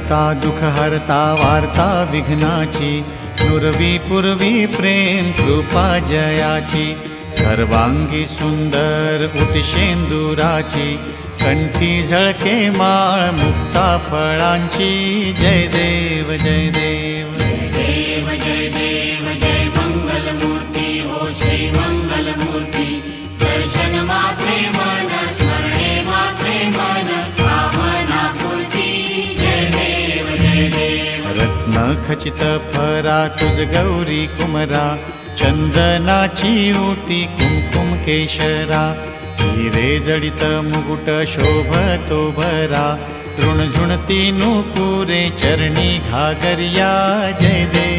करता दुःख हरता वार्ता विघ्नाची, नुरवी पूर्वी प्रेम कृपा जयाची, सर्वांगी सुंदर उटिशेंदुराची, कंठी झळके माळ मुक्ता फळांची। जय देव जय देव जय देव जय देव जय मंगल मूर्ती हो श्री मंगल मूर्ती। दर्शन मात्रे मन स्मरणे मात्रे मन कामना पूर्ती। जय देव जय देव रत्न खचित फरा तुझ गौरी कुमरा, चंदनाची ओटी कुमकुम केशरा, हिरे जडित मुकुट शोभतो भरा, तृणझुणती नुपुरे चरणी घागरिया। जय देव